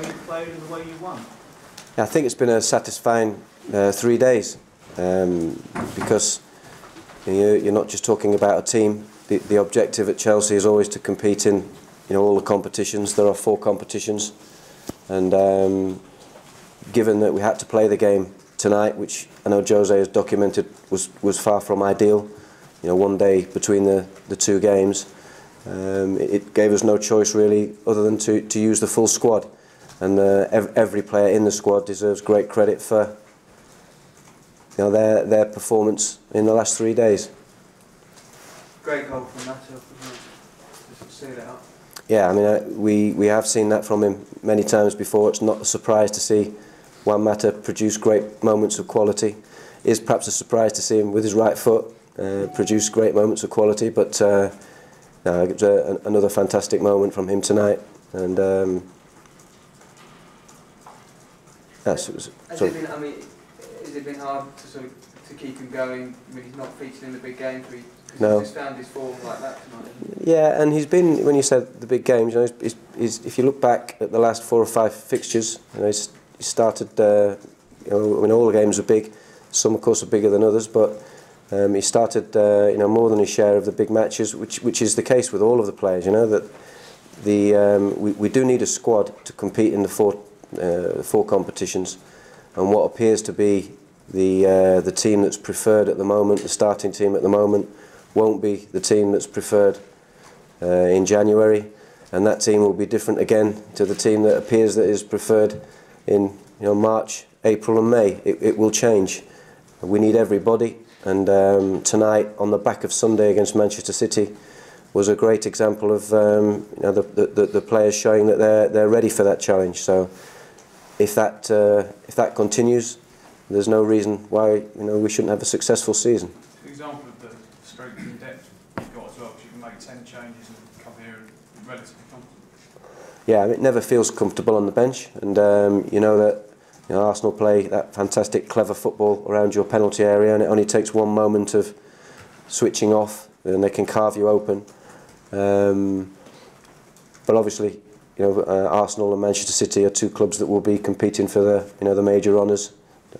way you played and the way you won? I think it's been a satisfying 3 days because you're not just talking about a team. The objective at Chelsea is always to compete in all the competitions. There are 4 competitions, and given that we had to play the game tonight, which I know Jose has documented was far from ideal, one day between the 2 games, it gave us no choice really other than to use the full squad, and every player in the squad deserves great credit for their performance in the last 3 days. Great goal from Mata, just seal it up. Yeah, I mean we have seen that from him many times before. It's not a surprise to see Juan Mata produce great moments of quality. It is perhaps a surprise to see him with his right foot produce great moments of quality, but it was another fantastic moment from him tonight. And has it been hard to keep him going? I mean, he's not featured in the big games. No. He's just found his form like that tonight. Yeah, and he's been, when you said the big games, if you look back at the last 4 or 5 fixtures, he started, all the games are big. Some, of course, are bigger than others, but he started, more than his share of the big matches, which is the case with all of the players. That we do need a squad to compete in the 4 competitions, and what appears to be the team that's preferred at the moment, the starting team at the moment, won't be the team that's preferred in January, and that team will be different again to the team that appears that is preferred in March, April and May. It will change. We need everybody, and tonight on the back of Sunday against Manchester City was a great example of the players showing that they're ready for that challenge. So if that continues, there's no reason why we shouldn't have a successful season. An example of the strength and depth you've got as well, because you can make 10 changes and come here and be relatively comfortable. Yeah, it never feels comfortable on the bench, and you know that Arsenal play that fantastic, clever football around your penalty area, and it only takes one moment of switching off, and they can carve you open. But obviously, Arsenal and Manchester City are 2 clubs that will be competing for the major honours,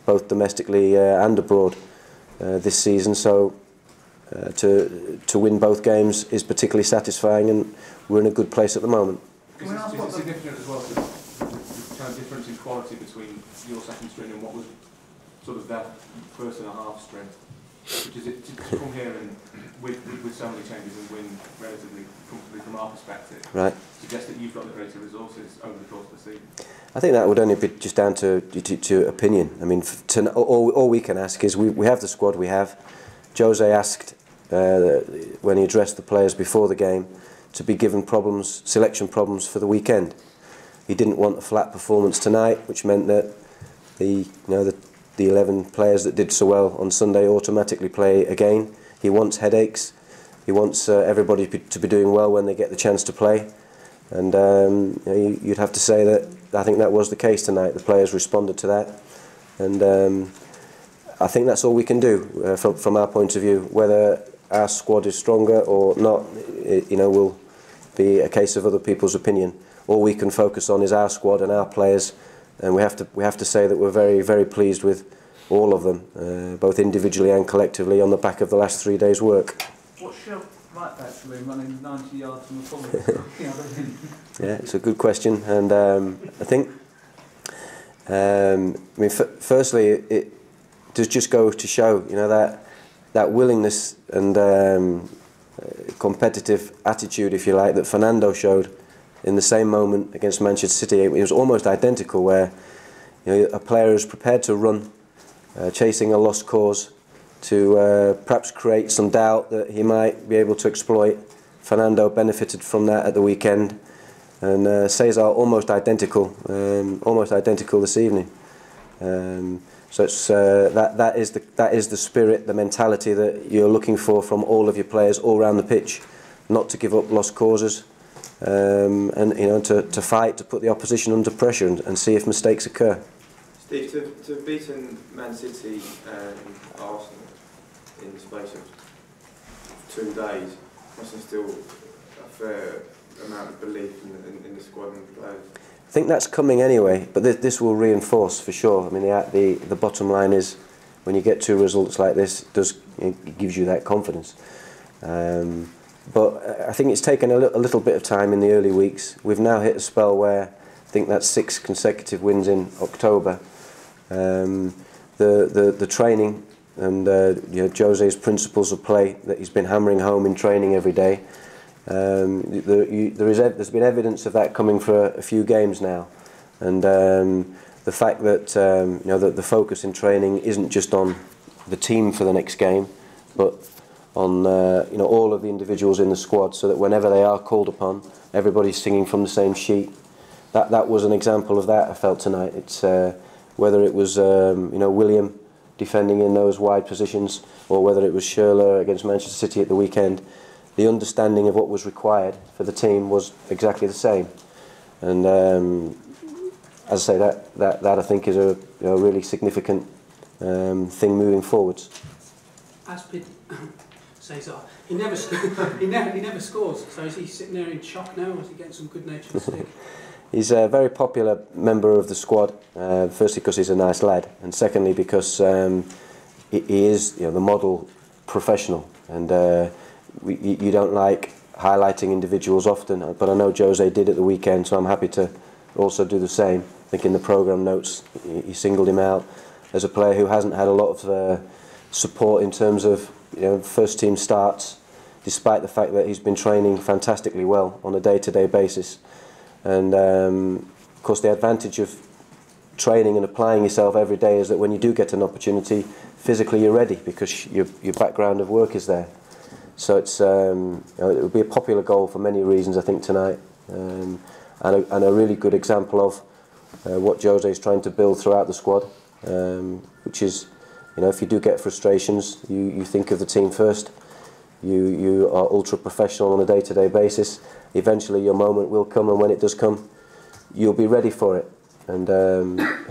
both domestically and abroad this season. So to win both games is particularly satisfying, and we're in a good place at the moment. Is it significant as well, the kind of difference in quality between your second string and what was sort of their first and a half string? Which is it to come here and with so many changes and win relatively comfortably from our perspective, right, suggests that you've got the greater resources over the course of the season? I think that would only be just down to opinion. I mean, all we can ask is we have the squad we have. Jose asked when he addressed the players before the game to be given selection problems for the weekend. He didn't want a flat performance tonight, which meant that the 11 players that did so well on Sunday automatically play again. He wants headaches. He wants everybody to be doing well when they get the chance to play. And you'd have to say that I think that was the case tonight. The players responded to that, and I think that's all we can do from our point of view. Whether our squad is stronger or not, will be a case of other people's opinion. All we can focus on is our squad and our players, and we have to say that we're very, very pleased with all of them, both individually and collectively, on the back of the last 3 days' work. What's Shell like actually running 90 yards from the corner? Yeah, it's a good question, and I think, firstly, it does just go to show, that willingness and competitive attitude, if you like, that Fernando showed in the same moment against Manchester City. It was almost identical, where a player is prepared to run, chasing a lost cause, to perhaps create some doubt that he might be able to exploit. Fernando benefited from that at the weekend, and Cesar almost identical this evening. So it's that is the spirit, the mentality that you're looking for from all of your players all around the pitch, not to give up lost causes, and to fight, to put the opposition under pressure and see if mistakes occur. Steve, to have beaten Man City and Arsenal in the space of 2 days must instill a fair amount of belief in the squad and the players. think that's coming anyway, but this will reinforce for sure. I mean, the bottom line is, when you get 2 results like this, it gives you that confidence. But I think it's taken a little bit of time in the early weeks. We've now hit a spell where I think that's 6 consecutive wins in October. The training and Jose's principles of play that he's been hammering home in training every day. There's been evidence of that coming for a few games now, and the fact that that the focus in training isn't just on the team for the next game, but on all of the individuals in the squad, so that whenever they are called upon, everybody's singing from the same sheet. That was an example of that I felt tonight. It's whether it was William defending in those wide positions, or whether it was Schürrle against Manchester City at the weekend. The understanding of what was required for the team was exactly the same, and as I say, that I think is a really significant thing moving forwards. Aspid says he never he never scores. So is he sitting there in shock now, or is he getting some good-natured stick? He's a very popular member of the squad. Firstly, because he's a nice lad, and secondly, because he is the model professional, and you don't like highlighting individuals often, but I know Jose did at the weekend, so I'm happy to also do the same. I think in the programme notes he singled him out as a player who hasn't had a lot of support in terms of first team starts, despite the fact that he's been training fantastically well on a day-to-day basis. And of course, the advantage of training and applying yourself every day is that when you do get an opportunity, physically you're ready, because your background of work is there. So it's it would be a popular goal for many reasons, I think, tonight, and a really good example of what Jose is trying to build throughout the squad, which is, if you do get frustrations, you think of the team first. You are ultra professional on a day-to-day basis. Eventually your moment will come, and when it does come, you'll be ready for it. And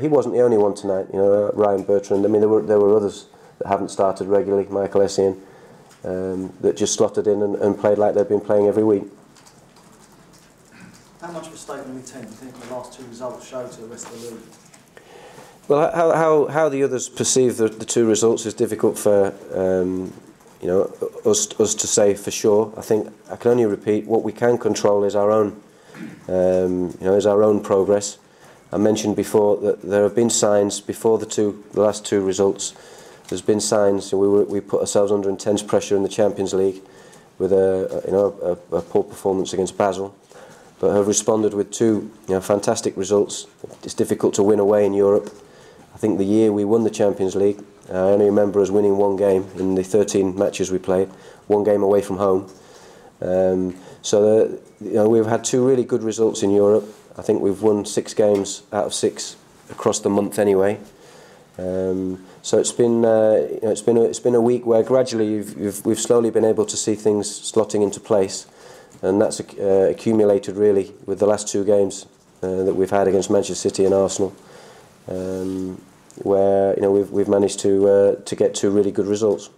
he wasn't the only one tonight. Ryan Bertrand. I mean, there were others that haven't started regularly. Michael Essien, that just slotted in and played like they've been playing every week. How much of a statement of intent do you think the last 2 results show to the rest of the league? Well, how the others perceive the 2 results is difficult for us to say for sure. I think I can only repeat, what we can control is our own progress. I mentioned before that there have been signs before the last 2 results. There's been signs. We put ourselves under intense pressure in the Champions League with a poor performance against Basel, but have responded with 2 fantastic results. It's difficult to win away in Europe. I think the year we won the Champions League, I only remember us winning 1 game in the 13 matches we played, 1 game away from home. So we've had 2 really good results in Europe. I think we've won 6 games out of 6 across the month anyway. So it's been a week where gradually we've slowly been able to see things slotting into place, and that's accumulated really with the last 2 games that we've had against Manchester City and Arsenal, where we've managed to get 2 really good results.